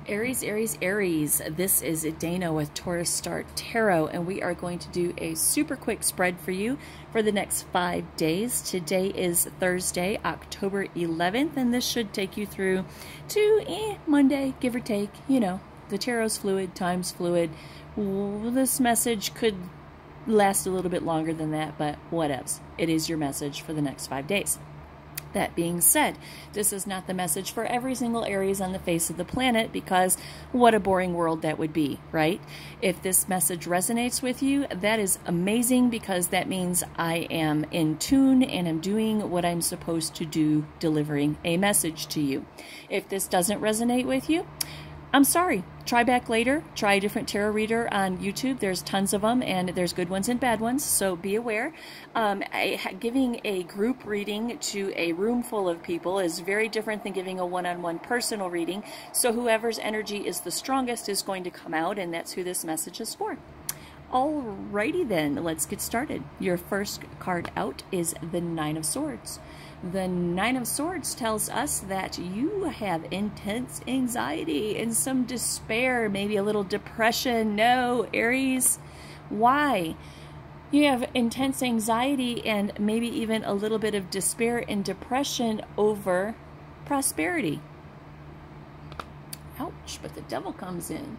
Aries, Aries, Aries. This is Dana with Taurus Star Tarot, and we are going to do a super quick spread for you for the next 5 days. Today is Thursday, October 11th, and this should take you through to Monday, give or take. You know, the tarot's fluid, time's fluid. This message could last a little bit longer than that, but whatevs. It is your message for the next 5 days. That being said, this is not the message for every single Aries on the face of the planet, because what a boring world that would be, right? If this message resonates with you, that is amazing, because that means I am in tune and I'm doing what I'm supposed to do, delivering a message to you. If this doesn't resonate with you, I'm sorry. Try back later. Try a different tarot reader on YouTube. There's tons of them, and there's good ones and bad ones, so be aware. Giving a group reading to a room full of people is very different than giving a one-on-one personal reading, so whoever's energy is the strongest is going to come out, and that's who this message is for. Alrighty then, let's get started. Your first card out is the Nine of Swords. The Nine of Swords tells us that you have intense anxiety and some despair, maybe a little depression. No, Aries, why? You have intense anxiety and maybe even a little bit of despair and depression over prosperity. Ouch, but the devil comes in.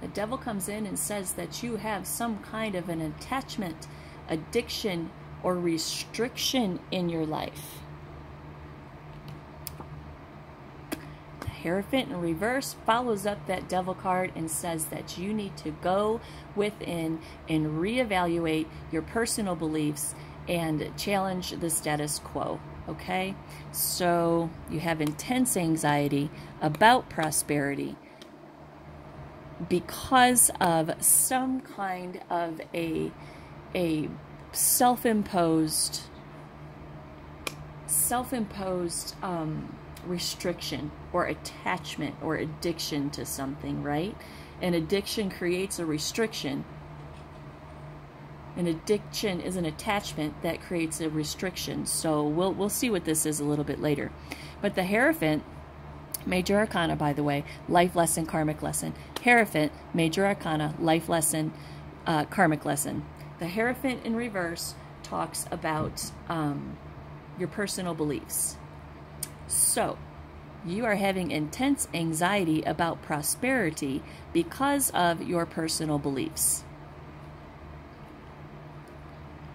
The devil comes in and says that you have some kind of an attachment, addiction, or restriction in your life. The Hierophant in reverse follows up that devil card and says that you need to go within and reevaluate your personal beliefs and challenge the status quo. Okay? So you have intense anxiety about prosperity because of some kind of a self-imposed restriction or attachment or addiction to something, right? An addiction creates a restriction. An addiction is an attachment that creates a restriction. So we'll see what this is a little bit later. But the Hierophant, Major Arcana, by the way, life lesson, karmic lesson. Hierophant, Major Arcana, life lesson, karmic lesson. The Hierophant in reverse talks about your personal beliefs. So, you are having intense anxiety about prosperity because of your personal beliefs.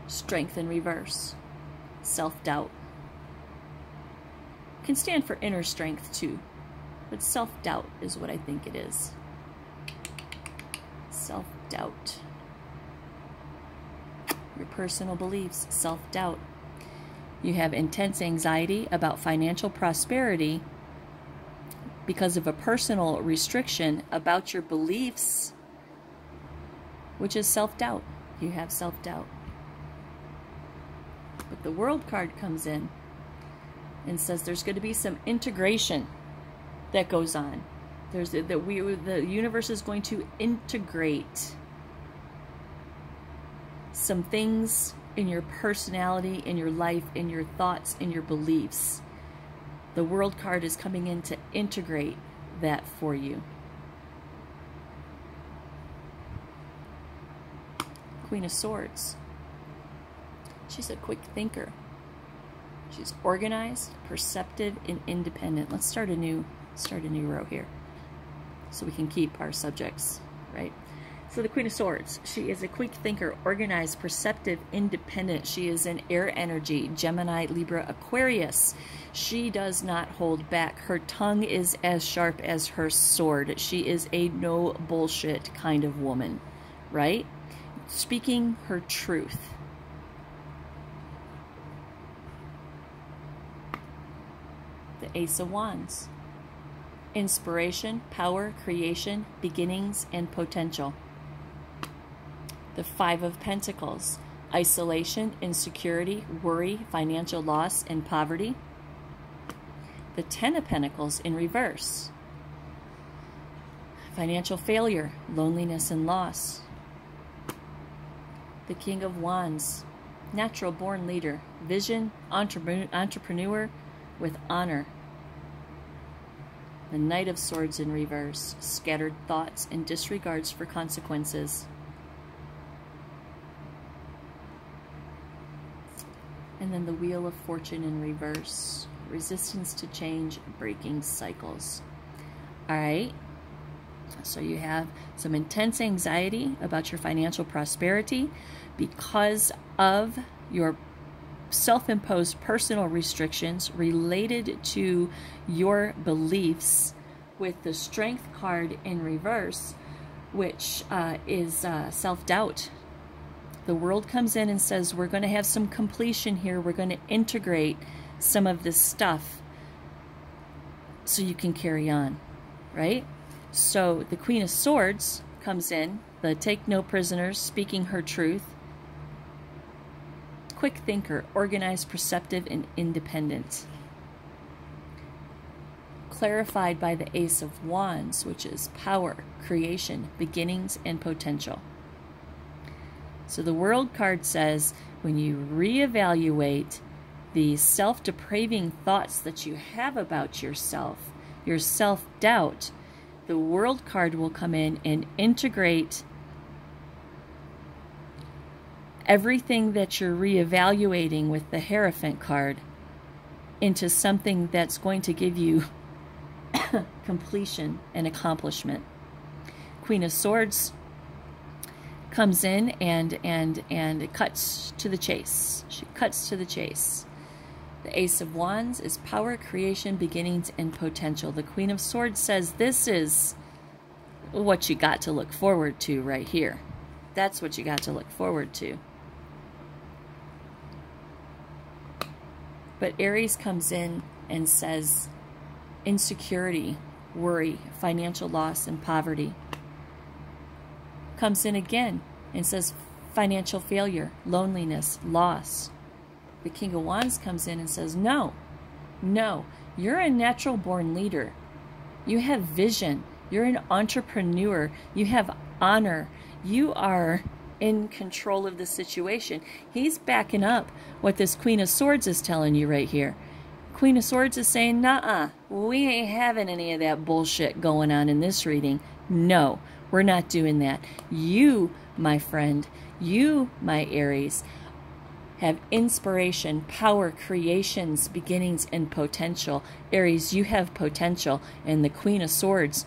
Strength in reverse. Self-doubt. Can stand for inner strength too, but self-doubt is what I think it is. Self-doubt. Your personal beliefs, self-doubt. You have intense anxiety about financial prosperity because of a personal restriction about your beliefs, which is self-doubt. You have self-doubt. But the World card comes in and says there's going to be some integration that goes on. The universe is going to integrate some things in your personality, in your life, in your thoughts, in your beliefs. The World card is coming in to integrate that for you. Queen of Swords. She's a quick thinker. She's organized, perceptive, and independent. Let's start a new row here so we can keep our subjects, right? So the Queen of Swords, she is a quick thinker, organized, perceptive, independent. She is an air energy, Gemini, Libra, Aquarius. She does not hold back. Her tongue is as sharp as her sword. She is a no bullshit kind of woman, right? Speaking her truth. The Ace of Wands. Inspiration, power, creation, beginnings, and potential. The Five of Pentacles. Isolation, insecurity, worry, financial loss, and poverty. The Ten of Pentacles in reverse. Financial failure, loneliness, and loss. The King of Wands. Natural born leader, vision, entrepreneur with honor. The Knight of Swords in reverse. Scattered thoughts and disregards for consequences. And then the Wheel of Fortune in reverse. Resistance to change, breaking cycles. All right. So you have some intense anxiety about your financial prosperity because of your self-imposed personal restrictions related to your beliefs, with the Strength card in reverse, which is self-doubt. The World comes in and says, we're going to have some completion here. We're going to integrate some of this stuff so you can carry on, right? So the Queen of Swords comes in, the take no prisoners, speaking her truth. Quick thinker, organized, perceptive, and independent. Clarified by the Ace of Wands, which is power, creation, beginnings, and potential. So the World card says, when you reevaluate the self-depraving thoughts that you have about yourself, your self-doubt, the World card will come in and integrate everything that you're reevaluating with the Hierophant card into something that's going to give you completion and accomplishment. Queen of Swords comes in and it cuts to the chase. She cuts to the chase. The Ace of Wands is power, creation, beginnings, and potential. The Queen of Swords says this is what you got to look forward to right here. That's what you got to look forward to. But Aries comes in and says insecurity, worry, financial loss, and poverty. Comes in again and says financial failure, loneliness, loss. The King of Wands comes in and says, no, you're a natural born leader. You have vision. You're an entrepreneur. You have honor. You are in control of the situation. He's backing up what this Queen of Swords is telling you right here. Queen of Swords is saying, nuh-uh, we ain't having any of that bullshit going on in this reading. No, we're not doing that. You, my friend, you, my Aries, have inspiration, power, creations, beginnings, and potential. Aries, you have potential, and the Queen of Swords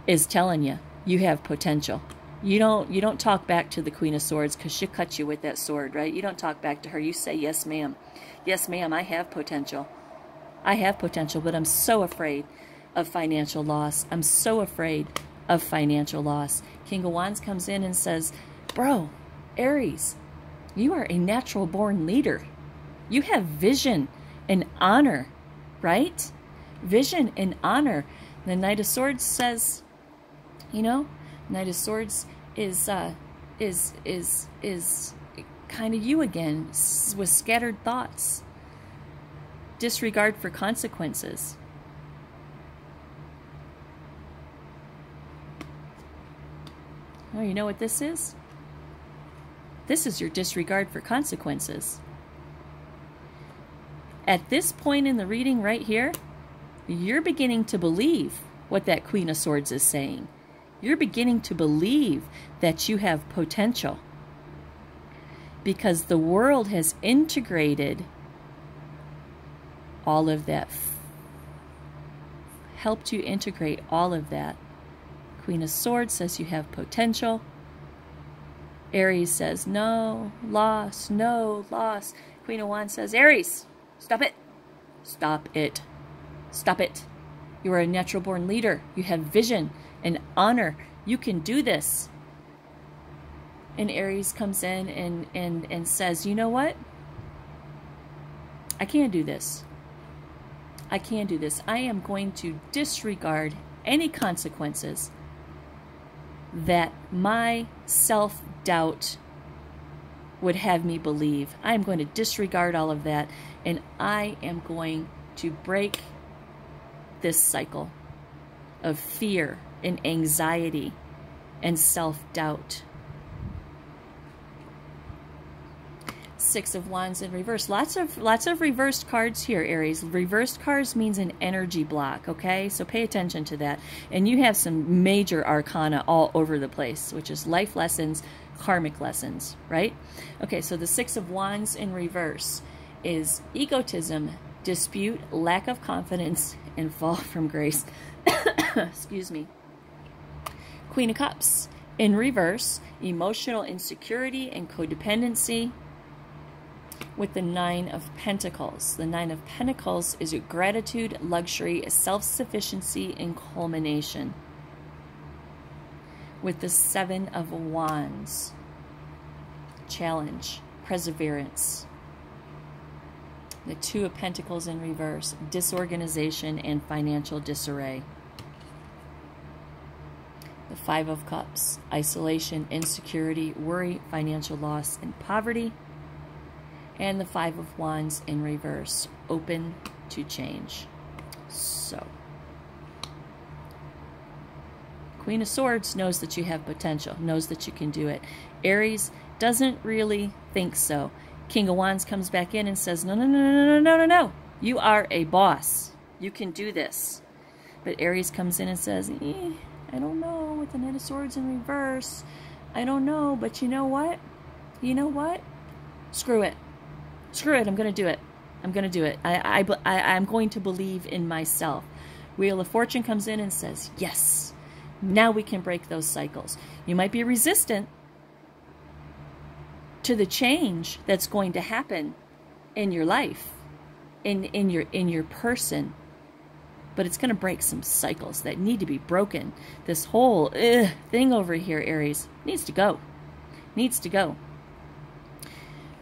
is telling you, you have potential. You don't talk back to the Queen of Swords because she'll cut you with that sword, right? You don't talk back to her. You say, yes, ma'am. Yes, ma'am, I have potential. I have potential, but I'm so afraid of financial loss. I'm so afraid of financial loss. King of Wands comes in and says, bro, Aries, you are a natural born leader. You have vision and honor, right? Vision and honor. The Knight of Swords says, you know, Knight of Swords is kind of you again, with scattered thoughts, disregard for consequences. Oh, you know what this is? This is your disregard for consequences. At this point in the reading right here, you're beginning to believe what that Queen of Swords is saying. You're beginning to believe that you have potential because the world has integrated all of that, helped you integrate all of that. Queen of Swords says you have potential. Aries says, no, loss, no, loss. Queen of Wands says, Aries, stop it. Stop it. Stop it. You are a natural born leader. You have vision and honor. You can do this. And Aries comes in and says, you know what? I can't do this. I can't do this. I am going to disregard any consequences that my self-doubt would have me believe. I am going to disregard all of that, and I am going to break this cycle of fear and anxiety and self-doubt. Six of Wands in reverse. Lots of reversed cards here, Aries. Reversed cards means an energy block, okay? So pay attention to that. And you have some major arcana all over the place, which is life lessons, karmic lessons, right? Okay, so the Six of Wands in reverse is egotism, dispute, lack of confidence, and fall from grace. Excuse me. Queen of Cups in reverse, emotional insecurity and codependency, with the Nine of Pentacles. The Nine of Pentacles is gratitude, luxury, self-sufficiency, and culmination. With the Seven of Wands, challenge, perseverance. The Two of Pentacles in reverse, disorganization and financial disarray. The Five of Cups, isolation, insecurity, worry, financial loss, and poverty. And the Five of Wands in reverse, open to change. So, Queen of Swords knows that you have potential, knows that you can do it. Aries doesn't really think so. King of Wands comes back in and says, no, no, no, no, no, no, no, no. You are a boss. You can do this. But Aries comes in and says, I don't know, with the Knight of Swords in reverse. I don't know, but you know what? You know what? Screw it. Screw it, I'm going to do it. I'm going to do it. I'm going to believe in myself. Wheel of Fortune comes in and says, yes, now we can break those cycles. You might be resistant to the change that's going to happen in your life, in your person, but it's going to break some cycles that need to be broken. This whole thing over here, Aries, needs to go. Needs to go.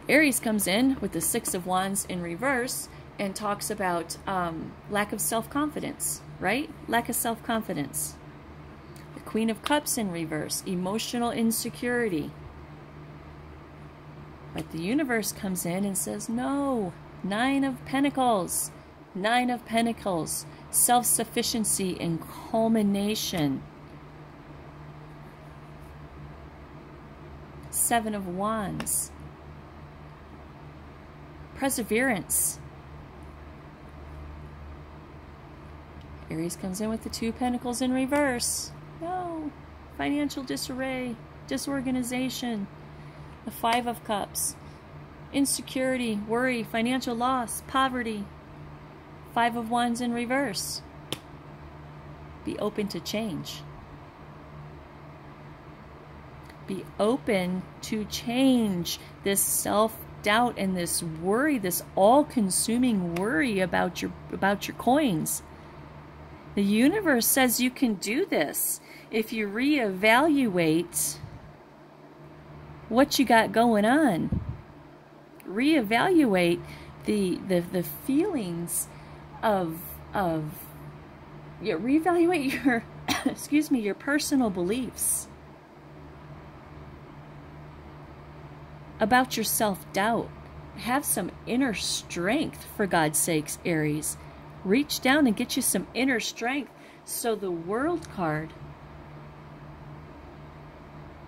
Aries comes in with the Six of Wands in reverse and talks about lack of self-confidence, right? Lack of self-confidence. The Queen of Cups in reverse, emotional insecurity. But the universe comes in and says, no, Nine of Pentacles. Nine of Pentacles, self-sufficiency and culmination. Seven of Wands, perseverance. Aries comes in with the Two of Pentacles in reverse. No, financial disarray, disorganization. The Five of Cups, insecurity, worry, financial loss, poverty. Five of Wands in reverse. Be open to change. Be open to change. This self-doubt and this worry, this all-consuming worry about your coins. The universe says you can do this if you reevaluate what you got going on. Reevaluate the feelings reevaluate your excuse me, your personal beliefs about your self-doubt. Have some inner strength, for God's sakes, Aries. Reach down and get you some inner strength so the World card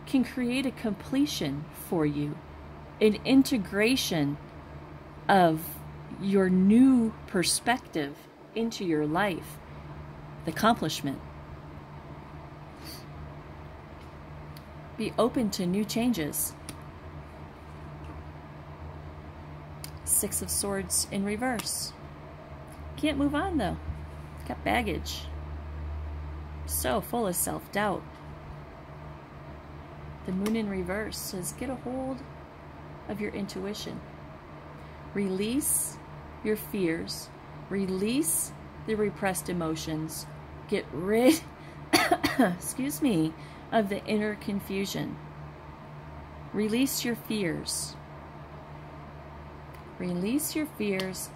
can create a completion for you, an integration of your new perspective into your life, the accomplishment. Be open to new changes. Six of Swords in reverse. Can't move on though. Got baggage. So full of self-doubt. The Moon in reverse says get a hold of your intuition. Release your fears. Release the repressed emotions. Get rid, excuse me, of the inner confusion. Release your fears. Release your fears.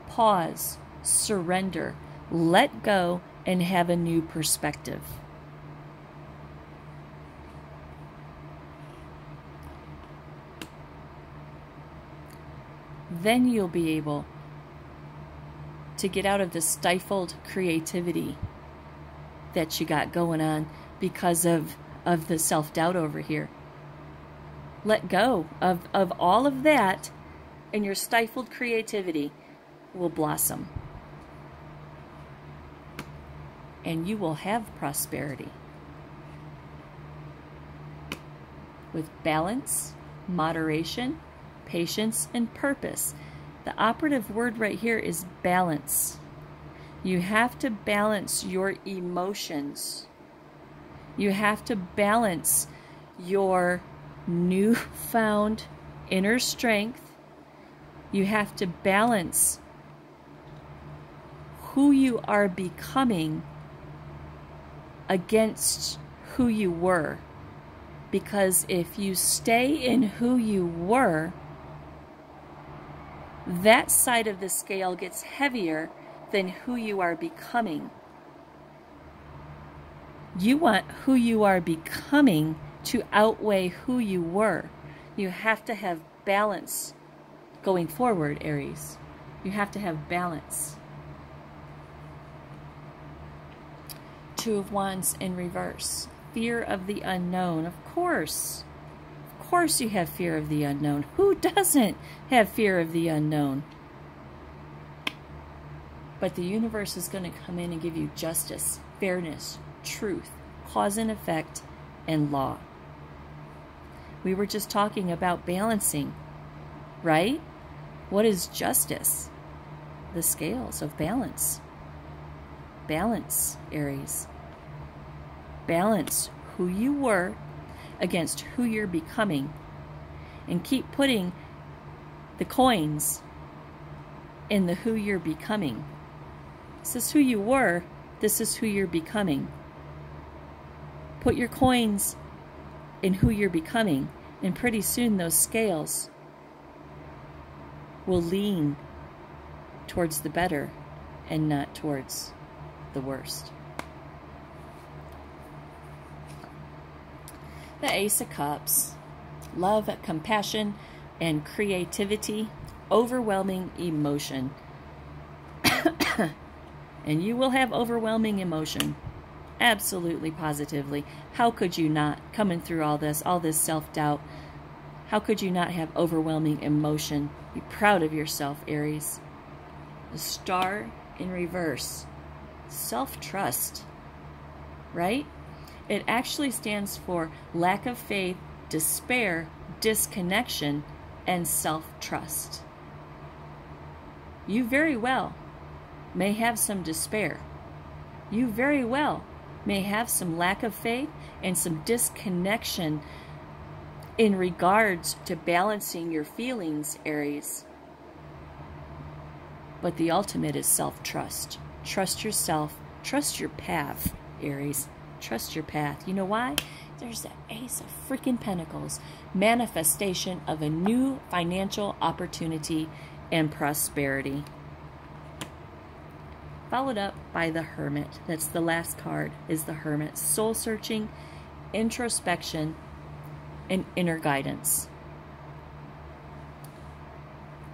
Pause. Surrender. Let go and have a new perspective. Then you'll be able to get out of the stifled creativity that you got going on because of the self-doubt over here. Let go of all of that and your stifled creativity will blossom. And you will have prosperity. With balance, moderation, patience, and purpose. The operative word right here is balance. You have to balance your emotions. You have to balance your newfound inner strength. You have to balance who you are becoming against who you were. Because if you stay in who you were, that side of the scale gets heavier than who you are becoming. You want who you are becoming to outweigh who you were. You have to have balance going forward, Aries. You have to have balance. Two of Wands in reverse. Fear of the unknown. Of course you have fear of the unknown. Who doesn't have fear of the unknown? But the universe is going to come in and give you justice, fairness, truth, cause and effect, and law. We were just talking about balancing, right? What is justice? The scales of balance. Balance, Aries. Balance who you were against who you're becoming, and keep putting the coins in the who you're becoming. This is who you were, this is who you're becoming. Put your coins in who you're becoming, and pretty soon those scales will lean towards the better and not towards the worst. The Ace of Cups. Love, compassion, and creativity. Overwhelming emotion. And you will have overwhelming emotion. Absolutely, positively. How could you not? Coming through all this self-doubt. How could you not have overwhelming emotion? Be proud of yourself, Aries. The Star in reverse. Self-trust. Right? It actually stands for lack of faith, despair, disconnection, and self-trust. You very well may have some despair. You very well may have some lack of faith and some disconnection in regards to balancing your feelings, Aries. But the ultimate is self-trust. Trust yourself. Trust your path, Aries. Trust your path. You know why? There's the Ace of freaking Pentacles. Manifestation of a new financial opportunity and prosperity. Followed up by the Hermit. That's the last card, is the Hermit. Soul searching, introspection, and inner guidance.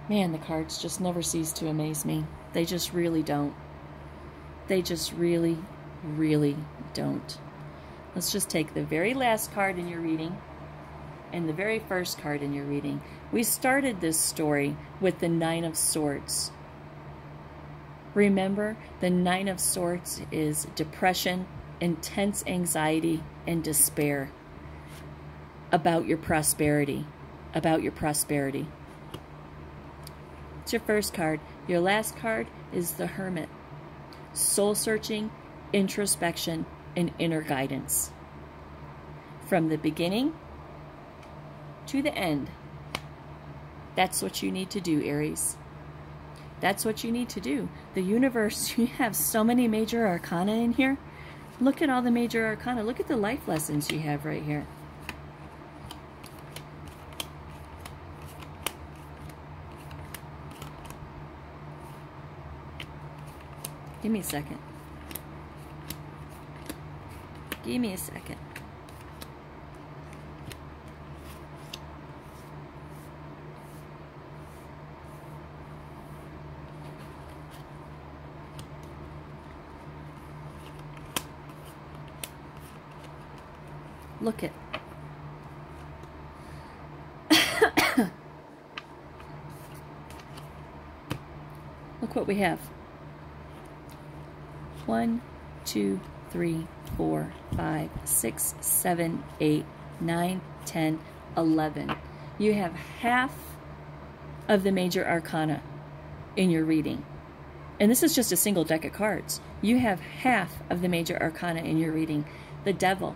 Man, the cards just never cease to amaze me. They just really don't. They just really don't. Let's just take the very last card in your reading and the very first card in your reading. We started this story with the Nine of Swords. Remember, the Nine of Swords is depression, intense anxiety, and despair about your prosperity. About your prosperity. It's your first card. Your last card is the Hermit. Soul searching, introspection, and inner guidance. From the beginning to the end. That's what you need to do, Aries. That's what you need to do. The universe, you have so many major arcana in here. Look at all the major arcana. Look at the life lessons you have right here. Give me a second. Give me a second. Look at what we have. 1, 2, 3, 4, 5, 6, 7, 8, 9, 10, 11. You have half of the major arcana in your reading. And this is just a single deck of cards. You have half of the major arcana in your reading. The Devil,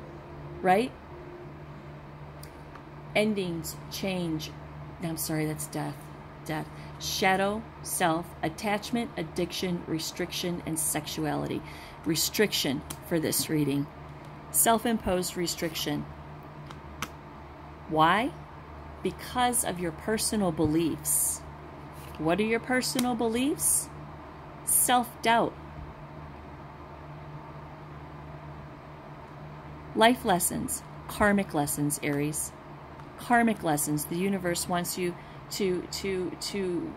right? Endings, change. I'm sorry, that's death. Death. Shadow, self, attachment, addiction, restriction, and sexuality. Restriction for this reading. Self-imposed restriction. Why? Because of your personal beliefs. What are your personal beliefs? Self-doubt. Life lessons, karmic lessons, Aries. Karmic lessons. The universe wants you to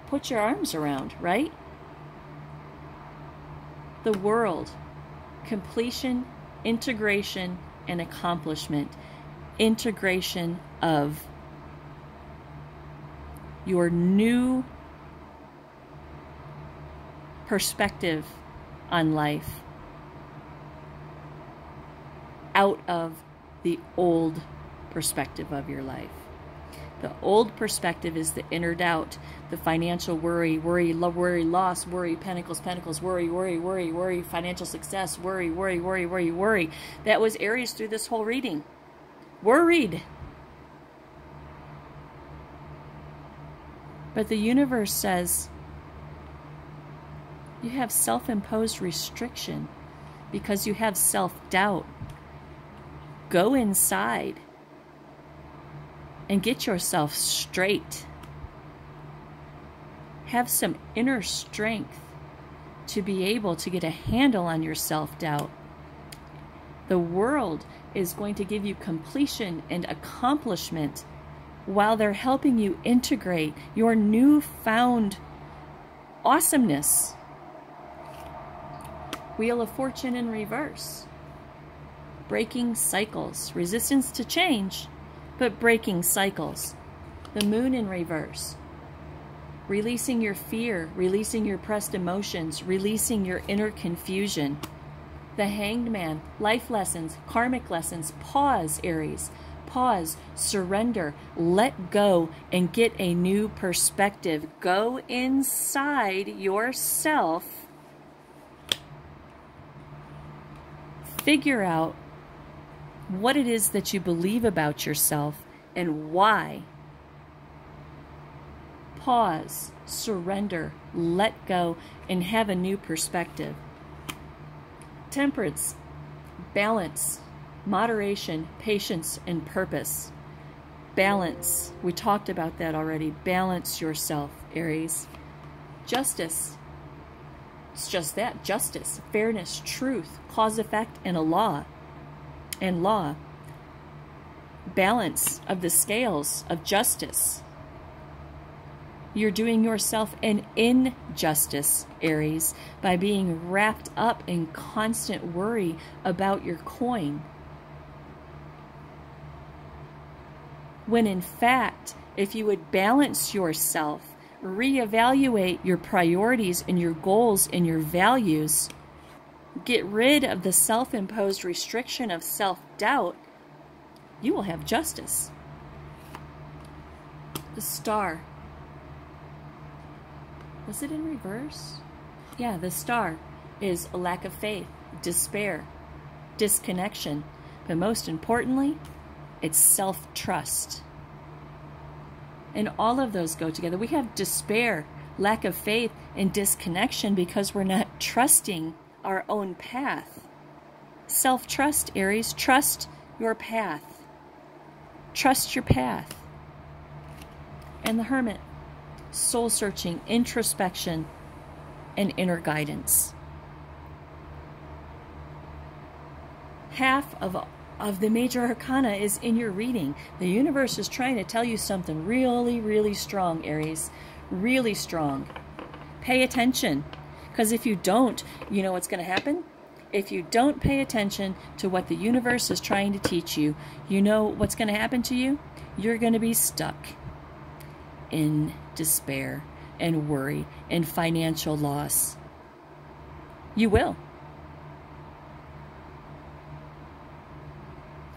put your arms around, right? The world, completion, integration, and accomplishment. Integration of your new perspective on life out of the old perspective of your life. The old perspective is the inner doubt, the financial worry, loss, worry, pentacles, worry, financial success, worry. That was Aries through this whole reading. Worried. But the universe says you have self-imposed restriction because you have self-doubt. Go inside and get yourself straight. Have some inner strength to be able to get a handle on your self-doubt. The world is going to give you completion and accomplishment while they're helping you integrate your newfound awesomeness. Wheel of Fortune in reverse. Breaking cycles. Resistance to change, but breaking cycles. The Moon in reverse. Releasing your fear, releasing your repressed emotions, releasing your inner confusion. The Hanged Man. Life lessons, karmic lessons. Pause, Aries. Pause, surrender, let go, and get a new perspective. Go inside yourself. Figure out what it is that you believe about yourself and why. Pause, surrender, let go, and have a new perspective. Temperance, balance, moderation, patience, and purpose. Balance. We talked about that already. Balance yourself, Aries. Justice. It's just that. Justice, fairness, truth, cause, effect, and a law. And law. Balance of the scales of justice. You're doing yourself an injustice, Aries, by being wrapped up in constant worry about your coin. When in fact, if you would balance yourself, reevaluate your priorities and your goals and your values, get rid of the self-imposed restriction of self-doubt, you will have justice. The Star. Was it in reverse? Yeah, the Star is a lack of faith, despair, disconnection, but most importantly, it's self-trust. And all of those go together. We have despair, lack of faith, and disconnection because we're not trusting our own path. Self-trust, Aries. Trust your path. Trust your path. And the Hermit. Soul-searching, introspection, and inner guidance. Half of the major arcana is in your reading. The universe is trying to tell you something really, really strong, Aries. Really strong. Pay attention. Because if you don't, you know what's going to happen? If you don't pay attention to what the universe is trying to teach you, you know what's going to happen to you? You're going to be stuck in despair. and worry and financial loss. You will.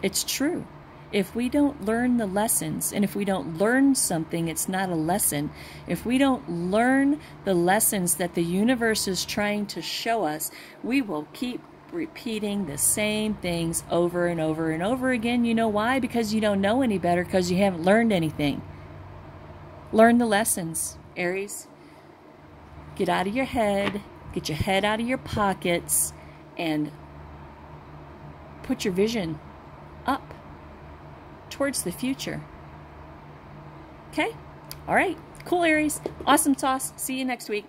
It's true. If we don't learn the lessons, and if we don't learn something, it's not a lesson. If we don't learn the lessons that the universe is trying to show us, we will keep repeating the same things over and over and over again. You know why? Because you don't know any better, because you haven't learned anything. Learn the lessons, Aries. Get out of your head, get your head out of your pockets, and put your vision up towards the future. Okay? All right. Cool, Aries. Awesome sauce. See you next week.